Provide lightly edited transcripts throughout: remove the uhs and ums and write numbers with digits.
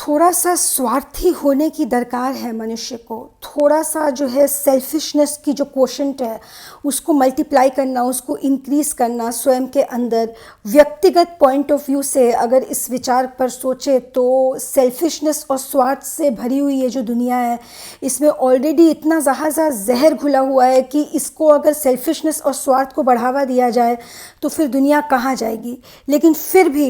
थोड़ा सा स्वार्थी होने की दरकार है मनुष्य को। थोड़ा सा जो है सेल्फिशनेस की जो कोशेंट है उसको मल्टीप्लाई करना, उसको इंक्रीज़ करना स्वयं के अंदर। व्यक्तिगत पॉइंट ऑफ व्यू से अगर इस विचार पर सोचे तो सेल्फिशनेस और स्वार्थ से भरी हुई ये जो दुनिया है इसमें ऑलरेडी इतना ज़्यादा जहर घुला हुआ है कि इसको अगर सेल्फिशनेस और स्वार्थ को बढ़ावा दिया जाए तो फिर दुनिया कहाँ जाएगी। लेकिन फिर भी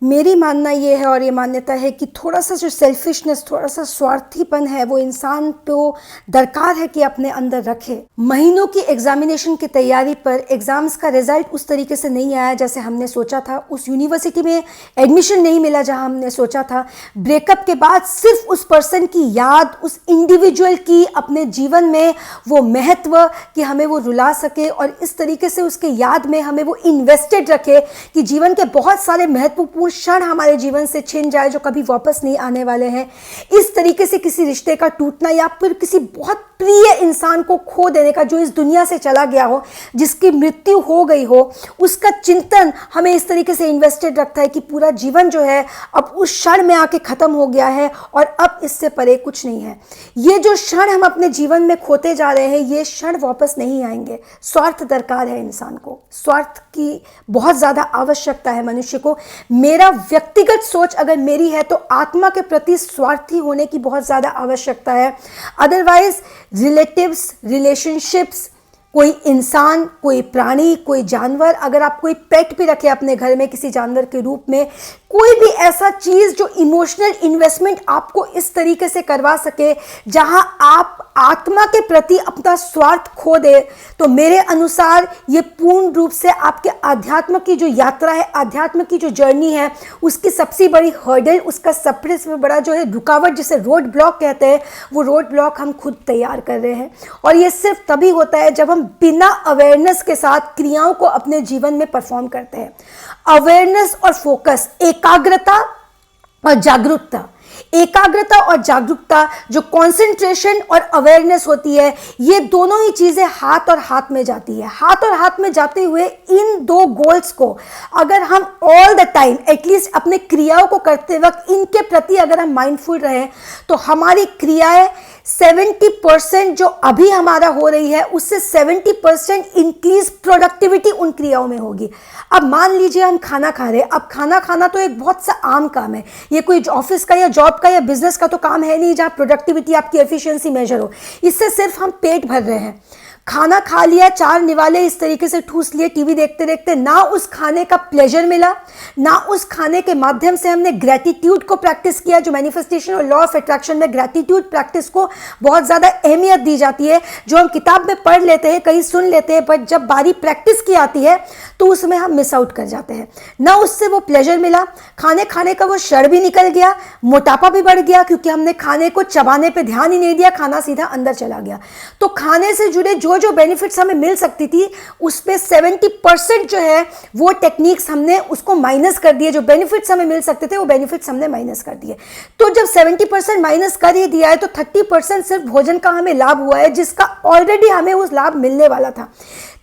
मेरी मानना ये है और ये मान्यता है कि थोड़ा सा जो सेल्फिशनेस, थोड़ा सा स्वार्थीपन है वो इंसान को दरकार है कि अपने अंदर रखे। महीनों की एग्जामिनेशन की तैयारी पर एग्ज़ाम्स का रिजल्ट उस तरीके से नहीं आया जैसे हमने सोचा था, उस यूनिवर्सिटी में एडमिशन नहीं मिला जहां हमने सोचा था। ब्रेकअप के बाद सिर्फ उस पर्सन की याद, उस इंडिविजुअल की अपने जीवन में वो महत्व कि हमें वो रुला सके और इस तरीके से उसके याद में हमें वो इन्वेस्टेड रखे कि जीवन के बहुत सारे महत्वपूर्ण क्षण हमारे जीवन से छिन जाए जो कभी वापस नहीं आने वाले हैं। इस तरीके से किसी रिश्ते का टूटना या फिर किसी बहुत प्रिय इंसान को खो देने का जो इस दुनिया से चला गया हो, जिसकी मृत्यु हो गई हो, उसका चिंतन हमें इस तरीके से इन्वेस्टेड रखता है कि पूरा जीवन जो है अब उस क्षण में आके खत्म हो गया है और अब इससे परे कुछ नहीं है। ये जो क्षण हम अपने जीवन में खोते जा रहे हैं ये क्षण वापस नहीं आएंगे। स्वार्थ दरकार है इंसान को, स्वार्थ की बहुत ज़्यादा आवश्यकता है मनुष्य को। मेरा व्यक्तिगत सोच अगर मेरी है तो आत्मा के प्रति स्वार्थी होने की बहुत ज़्यादा आवश्यकता है। अदरवाइज रिलेटिव्स, रिलेशनशिप्स, कोई इंसान, कोई प्राणी, कोई जानवर, अगर आप कोई पेट भी रखे अपने घर में किसी जानवर के रूप में, कोई भी ऐसा चीज़ जो इमोशनल इन्वेस्टमेंट आपको इस तरीके से करवा सके जहां आप आत्मा के प्रति अपना स्वार्थ खो दे, तो मेरे अनुसार ये पूर्ण रूप से आपके आध्यात्म की जो यात्रा है, आध्यात्म की जो जर्नी है, उसकी सबसे बड़ी हर्डल, उसका सबसे बड़ा जो है रुकावट, जिसे रोड ब्लॉक कहते हैं, वो रोड ब्लॉक हम खुद तैयार कर रहे हैं। और ये सिर्फ तभी होता है जब हम बिना अवेयरनेस के साथ क्रियाओं को अपने जीवन में परफॉर्म करते हैं। अवेयरनेस और फोकस, एकाग्रता और जागरूकता, एकाग्रता और जागरूकता, जो कंसंट्रेशन और अवेयरनेस होती है, ये दोनों ही चीज़ें हाथ और हाथ में जाती है। हाथ और हाथ में जाते हुए इन दो गोल्स को अगर हम ऑल द टाइम एटलीस्ट अपने क्रियाओं को करते वक्त इनके प्रति अगर हम माइंडफुल रहें तो हमारी क्रियाएं 70% जो अभी हमारा हो रही है उससे 70% इंक्रीज प्रोडक्टिविटी उन क्रियाओं में होगी। अब मान लीजिए हम खाना खा रहे हैं। अब खाना खाना तो एक बहुत सा आम काम है, ये कोई ऑफिस का या जॉब का या बिजनेस का तो काम है नहीं जहाँ प्रोडक्टिविटी, आपकी एफिशिएंसी मेजर हो। इससे सिर्फ हम पेट भर रहे हैं। खाना खा लिया, चार निवाले इस तरीके से ठूस लिए टीवी देखते देखते, ना उस खाने का प्लेजर मिला, ना उस खाने के माध्यम से हमने ग्रैटिट्यूड को प्रैक्टिस किया। जो मैनिफेस्टेशन और लॉ ऑफ अट्रैक्शन में ग्रैटिट्यूड प्रैक्टिस को बहुत ज़्यादा अहमियत दी जाती है, जो हम किताब में पढ़ लेते हैं, कहीं सुन लेते हैं, बट जब बारी प्रैक्टिस की आती है तो उसमें हम मिस आउट कर जाते हैं। ना उससे वो प्लेजर मिला, खाने खाने का वो शर भी निकल गया, मोटापा भी बढ़ गया क्योंकि हमने खाने को चबाने पे ध्यान ही नहीं दिया, खाना सीधा अंदर चला गया। तो खाने से जुड़े जो बेनिफिट्स हमें मिल सकती थी उस पे 70% जो है वो टेक्निक्स हमने उसको माइनस कर दिए। जो बेनिफिट्स हमें मिल सकते थे वो बेनिफिट्स हमने माइनस कर दिए। तो जब 70% माइनस कर ही दिया है तो 30% सिर्फ भोजन का हमें लाभ हुआ है, जिसका ऑलरेडी हमें उस लाभ मिलने वाला था।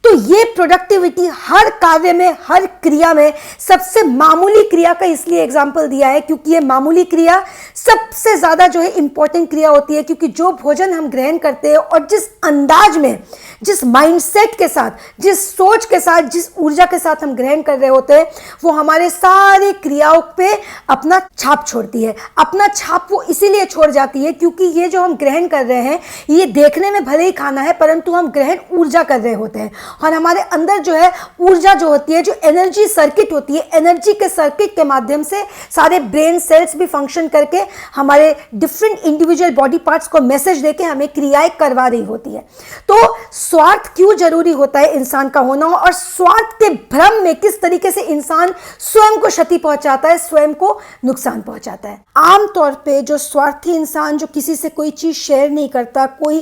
तो ये प्रोडक्टिविटी हर कार्य में, हर क्रिया में सबसे मामूली क्रिया का इसलिए एग्जाम्पल दिया है क्योंकि ये मामूली क्रिया सबसे ज़्यादा जो है इंपॉर्टेंट क्रिया होती है। क्योंकि जो भोजन हम ग्रहण करते हैं और जिस अंदाज में, जिस माइंडसेट के साथ, जिस सोच के साथ, जिस ऊर्जा के साथ हम ग्रहण कर रहे होते हैं, वो हमारे सारे क्रियाओं पे अपना छाप छोड़ती है। अपना छाप वो इसीलिए छोड़ जाती है क्योंकि ये जो हम ग्रहण कर रहे हैं ये देखने में भले ही खाना है परंतु हम ग्रहण ऊर्जा कर रहे होते हैं। और हमारे अंदर जो है ऊर्जा जो होती है, जो एनर्जी सर्किट होती है, एनर्जी के सर्किट के माध्यम से सारे ब्रेन सेल्स भी फंक्शन करके हमारे डिफरेंट इंडिविजुअल बॉडी पार्ट्स को मैसेज देके हमें क्रियाएं करवा रही होती है। तो स्वार्थ क्यों जरूरी होता है इंसान का होना, और स्वार्थ के भ्रम में किस तरीके से इंसान स्वयं को क्षति पहुंचाता है, स्वयं को नुकसान पहुंचाता है। आमतौर पे जो स्वार्थी इंसान जो किसी से कोई चीज शेयर नहीं करता, कोई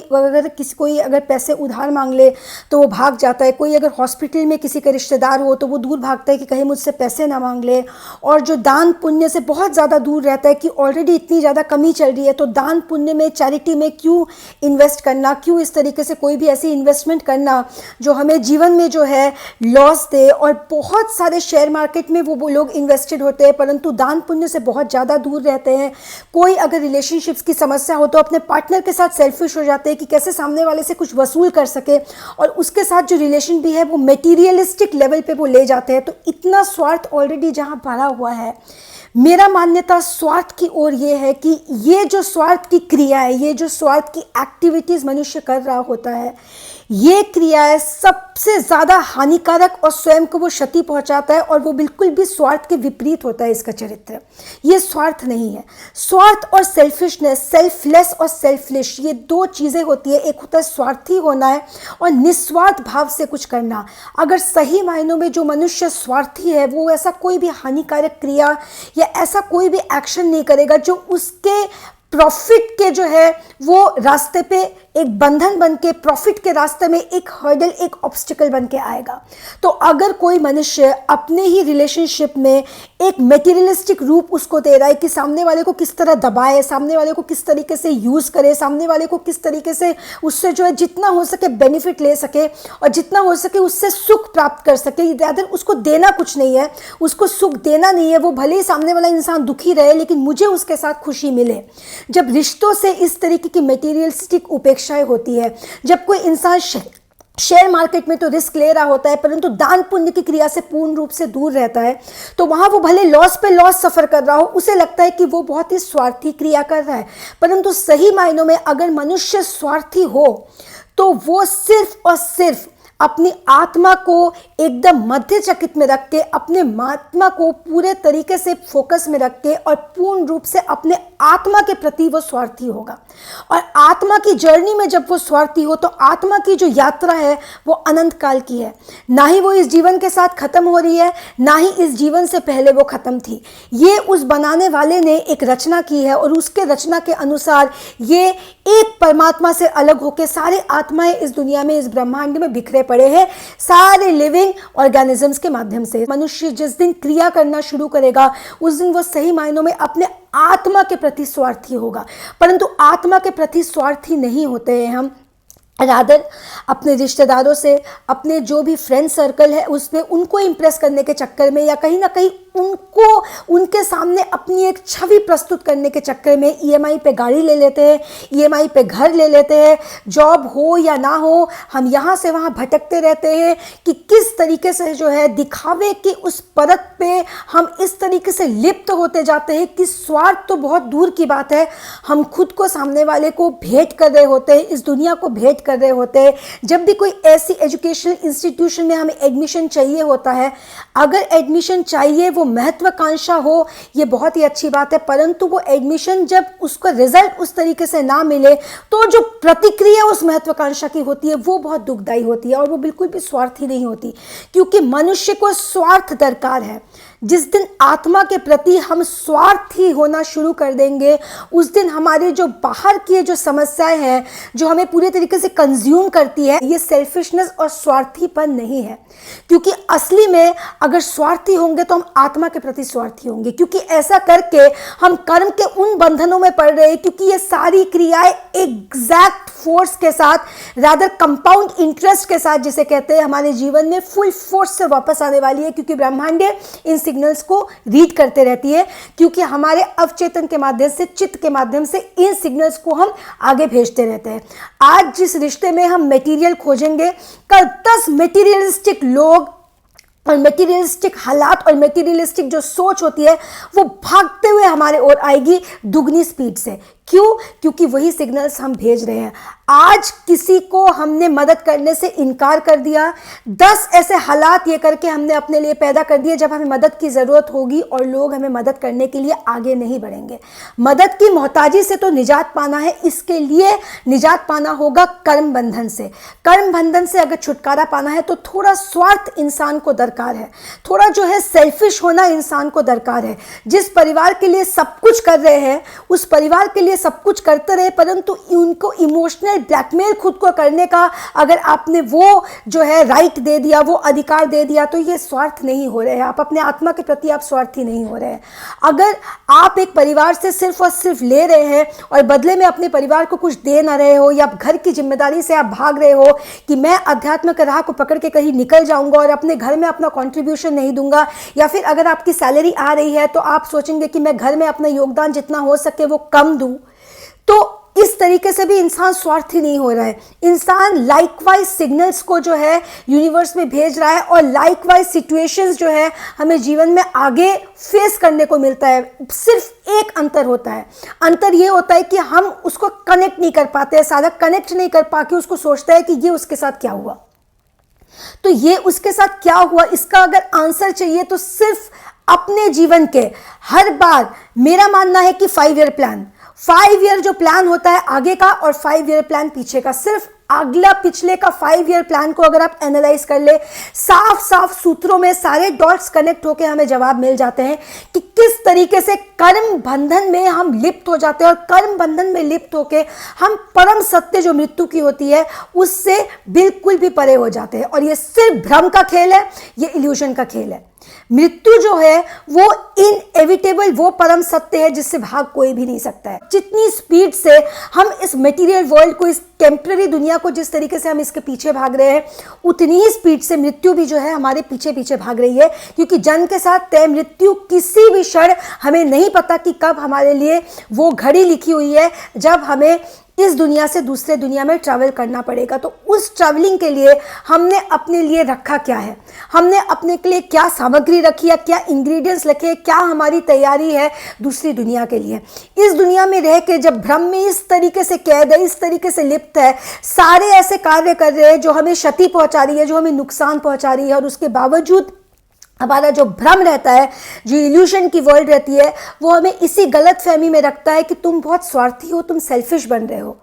अगर पैसे उधार मांग ले तो वो भाग जाता है, कोई अगर हॉस्पिटल में किसी का रिश्तेदार हो तो वो दूर भागता है कि कहीं मुझसे पैसे ना मांग ले, और जो दान पुण्य से बहुत ज़्यादा दूर रहता है कि ऑलरेडी ऑलरेडी इतनी ज़्यादा कमी चल रही है, तो दान पुण्य में, चैरिटी में क्यों इन्वेस्ट करना, क्यों इस तरीके से कोई भी ऐसी इन्वेस्टमेंट करना जो हमें जीवन में जो है लॉस दे। और बहुत सारे शेयर मार्केट में वो लोग इन्वेस्टेड होते हैं परंतु दान पुण्य से बहुत ज़्यादा दूर रहते हैं। कोई अगर रिलेशनशिप्स की समस्या हो तो अपने पार्टनर के साथ सेल्फिश हो जाते हैं कि कैसे सामने वाले से कुछ वसूल कर सके, और उसके साथ जो रिलेशन भी है वो मेटीरियलिस्टिक लेवल पे वो ले जाते हैं। तो इतना स्वार्थ ऑलरेडी जहाँ भरा हुआ है, मेरा मान्यता स्वार्थ की ओर ये है कि ये जो स्वार्थ की क्रिया है, ये जो स्वार्थ की एक्टिविटीज़ मनुष्य कर रहा होता है, ये क्रियाएं सबसे ज़्यादा हानिकारक और स्वयं को वो क्षति पहुंचाता है, और वो बिल्कुल भी स्वार्थ के विपरीत होता है इसका चरित्र। ये स्वार्थ नहीं है। स्वार्थ और सेल्फिशनेस, सेल्फलेस और सेल्फलिश, ये दो चीज़ें होती है। एक होता है स्वार्थी होना है और निस्वार्थ भाव से कुछ करना। अगर सही मायनों में जो मनुष्य स्वार्थी है वो ऐसा कोई भी हानिकारक क्रिया या ऐसा कोई भी एक्शन नहीं करेगा जो उसके प्रॉफिट के जो है वो रास्ते पे एक बंधन बन के, प्रॉफिट के रास्ते में एक हर्डल, एक ऑब्स्टिकल बन के आएगा। तो अगर कोई मनुष्य अपने ही रिलेशनशिप में एक मेटीरियलिस्टिक रूप उसको दे रहा है कि सामने वाले को किस तरह दबाए, सामने वाले को किस तरीके से यूज़ करे, सामने वाले को किस तरीके से उससे जो है जितना हो सके बेनिफिट ले सके और जितना हो सके उससे सुख प्राप्त कर सके, रादर उसको देना कुछ नहीं है, उसको सुख देना नहीं है। वो भले ही सामने वाला इंसान दुखी रहे लेकिन मुझे उसके साथ खुशी मिले। जब रिश्तों से इस तरीके की मेटीरियलिस्टिक उपेक्षाएं होती है, जब कोई इंसान शेयर मार्केट में तो रिस्क ले रहा होता है परंतु दान पुण्य की क्रिया से पूर्ण रूप से दूर रहता है, तो वहाँ वो भले लॉस पे लॉस सफ़र कर रहा हो, उसे लगता है कि वो बहुत ही स्वार्थी क्रिया कर रहा है। परंतु सही मायनों में अगर मनुष्य स्वार्थी हो तो वो सिर्फ और सिर्फ अपनी आत्मा को एकदम मध्यचकित में रख के, अपने आत्मा को पूरे तरीके से फोकस में रख के और पूर्ण रूप से अपने आत्मा के प्रति वो स्वार्थी होगा। और आत्मा की जर्नी में जब वो स्वार्थी हो तो आत्मा की जो यात्रा है वो अनंत काल की है। ना ही वो इस जीवन के साथ खत्म हो रही है, ना ही इस जीवन से पहले वो खत्म थी। ये उस बनाने वाले ने एक रचना की है और उसके रचना के अनुसार ये एक परमात्मा से अलग होकर सारे आत्माएं इस दुनिया में, इस ब्रह्मांड में बिखरे पड़े हैं, सारे लिविंग ऑर्गेनिजम्स के माध्यम से। मनुष्य जिस दिन क्रिया करना शुरू करेगा उस दिन वो सही मायनों में अपने आत्मा के प्रति स्वार्थी होगा। परंतु आत्मा के प्रति स्वार्थी नहीं होते हैं हम, रादर अपने रिश्तेदारों से, अपने जो भी फ्रेंड सर्कल है उसमें उनको इम्प्रेस करने के चक्कर में या कहीं ना कहीं उनको उनके सामने अपनी एक छवि प्रस्तुत करने के चक्कर में ईएमआई पे गाड़ी ले लेते हैं, ईएमआई पे घर ले लेते हैं। जॉब हो या ना हो हम यहाँ से वहाँ भटकते रहते हैं कि किस तरीके से जो है दिखावे की उस परत पे हम इस तरीके से लिप्त होते जाते हैं कि स्वार्थ तो बहुत दूर की बात है, हम खुद को सामने वाले को भेंट कर रहे होते हैं, इस दुनिया को भेंट कर रहे होते हैं। जब भी कोई ऐसी एजुकेशनल इंस्टीट्यूशन में हमें एडमिशन चाहिए होता है, अगर एडमिशन चाहिए वो महत्वाकांक्षा हो, ये बहुत ही अच्छी बात है, परंतु वो एडमिशन जब उसका रिजल्ट उस तरीके से ना मिले तो जो प्रतिक्रिया उस महत्वाकांक्षा की होती है वो बहुत दुखदायी होती है और वो बिल्कुल भी स्वार्थी नहीं होती। क्योंकि मनुष्य को स्वार्थ दरकार है। जिस दिन आत्मा के प्रति हम स्वार्थी होना शुरू कर देंगे उस दिन हमारे जो बाहर की जो समस्याएं हैं जो हमें पूरे तरीके से कंज्यूम करती है, ये सेल्फिशनेस और स्वार्थीपन नहीं है। क्योंकि असली में अगर स्वार्थी होंगे तो हम आत्मा के प्रति स्वार्थी होंगे, क्योंकि ऐसा करके हम कर्म के उन बंधनों में पड़ रहे हैं। क्योंकि ये सारी क्रियाएं एग्जैक्ट फोर्स के साथ, रादर कंपाउंड इंटरेस्ट के साथ जिसे कहते हैं, हमारे जीवन में फुल फोर्स से वापस आने वाली है। क्योंकि ब्रह्मांड इन सिग्नल्स को रीड करते रहती है, क्योंकि हमारे अवचेतन के माध्यम से, चित्त के माध्यम से इन सिग्नल्स को हम आगे भेजते रहते हैं। आज जिस रिश्ते में हम मटेरियल खोजेंगे, कल 10 मटेरियलिस्टिक लोग और मटेरियलिस्टिक हालात और मटेरियलिस्टिक जो सोच होती है वो भागते हुए हमारे ओर आएगी दुगनी स्पीड से। क्यों? क्योंकि वही सिग्नल्स हम भेज रहे हैं। आज किसी को हमने मदद करने से इनकार कर दिया, 10 ऐसे हालात ये करके हमने अपने लिए पैदा कर दिए जब हमें मदद की ज़रूरत होगी और लोग हमें मदद करने के लिए आगे नहीं बढ़ेंगे। मदद की मोहताजी से तो निजात पाना है, इसके लिए निजात पाना होगा कर्म बंधन से। कर्म बंधन से अगर छुटकारा पाना है तो थोड़ा स्वार्थ इंसान को दरकार दरकार है, थोड़ा जो है सेल्फिश होना इंसान को दरकार है। जिस परिवार के लिए सब कुछ कर रहे हैं उस परिवार के लिए सब कुछ करते रहे, परंतु उनको इमोशनल ब्लैकमेल खुद को करने का अगर आपने वो जो है राइट दे दिया, वो अधिकार दे दिया, तो ये स्वार्थ नहीं हो रहे हैं, आप अपने आत्मा के प्रति आप स्वार्थी नहीं हो रहे हैं। अगर आप एक परिवार से सिर्फ और सिर्फ ले रहे हैं और बदले में अपने परिवार को कुछ दे ना रहे हो, या घर की जिम्मेदारी से आप भाग रहे हो कि मैं अध्यात्म के राह को पकड़ के कहीं निकल जाऊंगा और अपने घर में अपना कंट्रीब्यूशन नहीं दूंगा, या फिर अगर आपकी सैलरी आ रही है तो आप सोचेंगे कि मैं घर में अपना योगदान जितना हो सके वो कम दूं, तो इस तरीके से भी इंसान स्वार्थी नहीं हो रहा है। इंसान लाइकवाइज सिग्नल्स को जो है यूनिवर्स में भेज रहा है और लाइकवाइज सिचुएशंस जो है हमें जीवन में आगे फेस करने को मिलता है। सिर्फ एक अंतर होता है, अंतर ये होता है कि हम उसको कनेक्ट नहीं कर पाते हैं, साधक कनेक्ट नहीं कर पाके उसको सोचता है कि ये उसके साथ क्या हुआ। तो ये उसके साथ क्या हुआ, इसका अगर आंसर चाहिए तो सिर्फ अपने जीवन के हर बार, मेरा मानना है कि 5 ईयर प्लान, 5 ईयर जो प्लान होता है आगे का और 5 ईयर प्लान पीछे का, सिर्फ अगला पिछले का 5 ईयर प्लान को अगर आप एनालाइज कर ले, साफ साफ सूत्रों में सारे डॉट्स कनेक्ट होकर हमें जवाब मिल जाते हैं कि किस तरीके से कर्म बंधन में हम लिप्त हो जाते हैं और कर्म बंधन में लिप्त होकर हम परम सत्य जो मृत्यु की होती है उससे बिल्कुल भी परे हो जाते हैं। और ये सिर्फ भ्रम का खेल है, ये इल्यूजन का खेल है। मृत्यु जो है वो इनएविटेबल, वो परम सत्य है जिससे भाग कोई भी नहीं सकता है। जितनी स्पीड से हम इस मटेरियल वर्ल्ड को, इस टेम्पररी दुनिया को जिस तरीके से हम इसके पीछे भाग रहे हैं, उतनी ही स्पीड से मृत्यु भी जो है हमारे पीछे पीछे भाग रही है, क्योंकि जन्म के साथ तय मृत्यु किसी भी क्षण हमें नहीं पता कि कब हमारे लिए वो घड़ी लिखी हुई है जब हमें इस दुनिया से दूसरे दुनिया में ट्रैवल करना पड़ेगा। तो उस ट्रैवलिंग के लिए हमने अपने लिए रखा क्या है, हमने अपने के लिए क्या सामग्री रखी है, क्या इंग्रेडिएंट्स रखे, क्या हमारी तैयारी है दूसरी दुनिया के लिए। इस दुनिया में रह के जब भ्रम में इस तरीके से कैद है, इस तरीके से लिप्त है, सारे ऐसे कार्य कर रहे हैं जो हमें क्षति पहुंचा रही है, जो हमें नुकसान पहुंचा रही है, और उसके बावजूद हमारा जो भ्रम रहता है, जो इल्यूशन की वर्ल्ड रहती है, वो हमें इसी गलत फहमी में रखता है कि तुम बहुत स्वार्थी हो, तुम सेल्फिश बन रहे हो।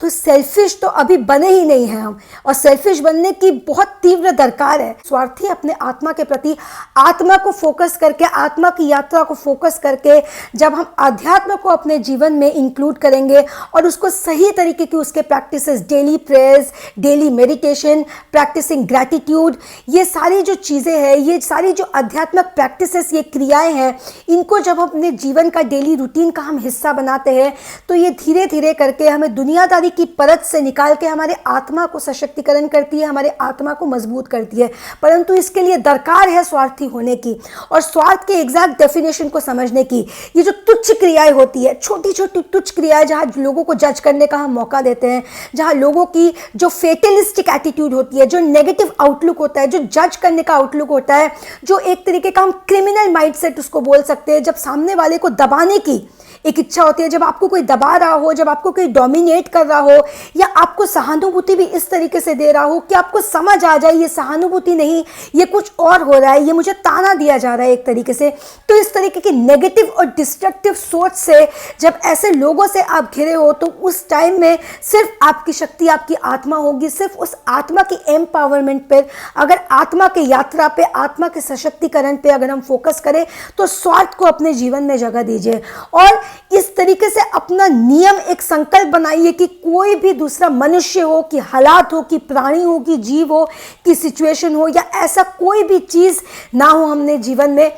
तो सेल्फिश तो अभी बने ही नहीं हैं हम, और सेल्फिश बनने की बहुत तीव्र दरकार है। स्वार्थी अपने आत्मा के प्रति, आत्मा को फोकस करके, आत्मा की यात्रा को फोकस करके जब हम अध्यात्म को अपने जीवन में इंक्लूड करेंगे और उसको सही तरीके की उसके practices, daily prayers, daily meditation, practising gratitude, ये सारी जो चीज़ें हैं, ये सारी जो आध्यात्मिक प्रैक्टिसेस, ये क्रियाएं हैं, इनको जब हम अपने जीवन का डेली रूटीन का हम हिस्सा बनाते हैं तो ये धीरे धीरे करके हमें दुनियादारी की परत से निकाल के हमारे आत्मा को सशक्तिकरण करती है, हमारे आत्मा को मजबूत करती है। परंतु इसके लिए दरकार है स्वार्थी होने की, और स्वार्थ के एग्जैक्ट डेफिनेशन को समझने की। ये जो तुच्छ क्रियाएं होती है, छोटी छोटी तुच्छ क्रियाएं, जहाँ लोगों को जज करने का हम मौका देते हैं, जहाँ लोगों की जो फेटलिस्टिक एटीट्यूड होती है, जो नेगेटिव आउटलुक होता है, जो जज करने का आउटलुक होता है, जो एक तरीके का हम क्रिमिनल माइंडसेट उसको बोल सकते हैं, जब सामने वाले को दबाने की एक इच्छा होती है, जब आपको कोई दबा रहा हो, जब आपको कोई डोमिनेट कर रहा हो, या आपको सहानुभूति भी इस तरीके से दे रहा हो कि आपको समझ आ जाए ये सहानुभूति नहीं, ये कुछ और हो रहा है, ये मुझे ताना दिया जा रहा है एक तरीके से। तो इस तरीके की नेगेटिव और डिस्ट्रक्टिव सोच से जब ऐसे लोगों से आप घिरे हो, तो उस टाइम में सिर्फ आपकी शक्ति, आपकी आत्मा होगी, सिर्फ उस आत्मा की एम्पावरमेंट पर, अगर आत्मा के यात्रा पे, आत्मा के सशक्तिकरण पे अगर हम फोकस करें, तो स्वार्थ को अपने जीवन में जगह दीजिए। और इस तरीके से अपना नियम, एक संकल्प बनाइए कि कोई भी दूसरा मनुष्य हो, कि हालात हो, कि प्राणी हो, कि जीव हो, कि सिचुएशन हो, या ऐसा कोई भी चीज़ ना हो हमने जीवन में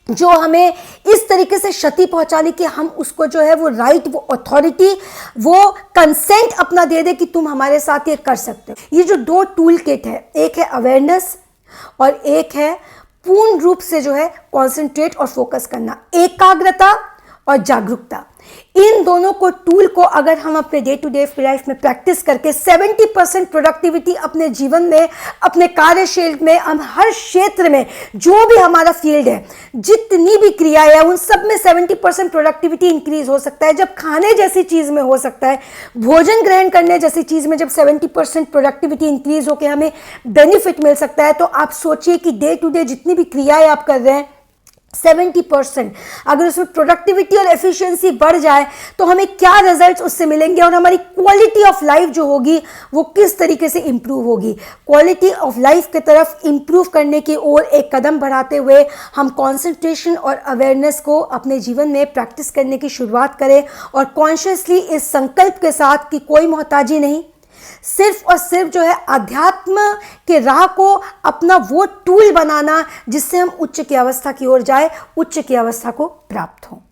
जो हमें इस तरीके से क्षति पहुंचाने की हम उसको जो है वो राइट, वो अथॉरिटी, वो कंसेंट अपना दे दे कि तुम हमारे साथ ये कर सकते हो। ये जो 2 टूल किट है, एक है अवेयरनेस और एक है पूर्ण रूप से जो है कॉन्सेंट्रेट और फोकस करना, एकाग्रता और जागरूकता। इन दोनों को टूल को अगर हम अपने डे टू डे लाइफ में प्रैक्टिस करके 70% प्रोडक्टिविटी अपने जीवन में, अपने कार्यशैली में, हम हर क्षेत्र में, जो भी हमारा फील्ड है, जितनी भी क्रियाएं हैं, उन सब में 70% प्रोडक्टिविटी इंक्रीज हो सकता है। जब खाने जैसी चीज़ में हो सकता है, भोजन ग्रहण करने जैसी चीज़ में जब 70% प्रोडक्टिविटी इंक्रीज होकर हमें बेनिफिट मिल सकता है, तो आप सोचिए कि डे टू डे जितनी भी क्रियाएं आप कर रहे हैं, 70%। अगर उसमें प्रोडक्टिविटी और एफिशिएंसी बढ़ जाए तो हमें क्या रिजल्ट्स उससे मिलेंगे और हमारी क्वालिटी ऑफ लाइफ जो होगी वो किस तरीके से इंप्रूव होगी। क्वालिटी ऑफ लाइफ की तरफ इंप्रूव करने की ओर एक कदम बढ़ाते हुए हम कंसंट्रेशन और अवेयरनेस को अपने जीवन में प्रैक्टिस करने की शुरुआत करें और कॉन्शियसली इस संकल्प के साथ कि कोई मोहताजी नहीं, सिर्फ और सिर्फ जो है अध्यात्म के राह को अपना वो टूल बनाना जिससे हम उच्च की अवस्था की ओर जाए, उच्च की अवस्था को प्राप्त हो।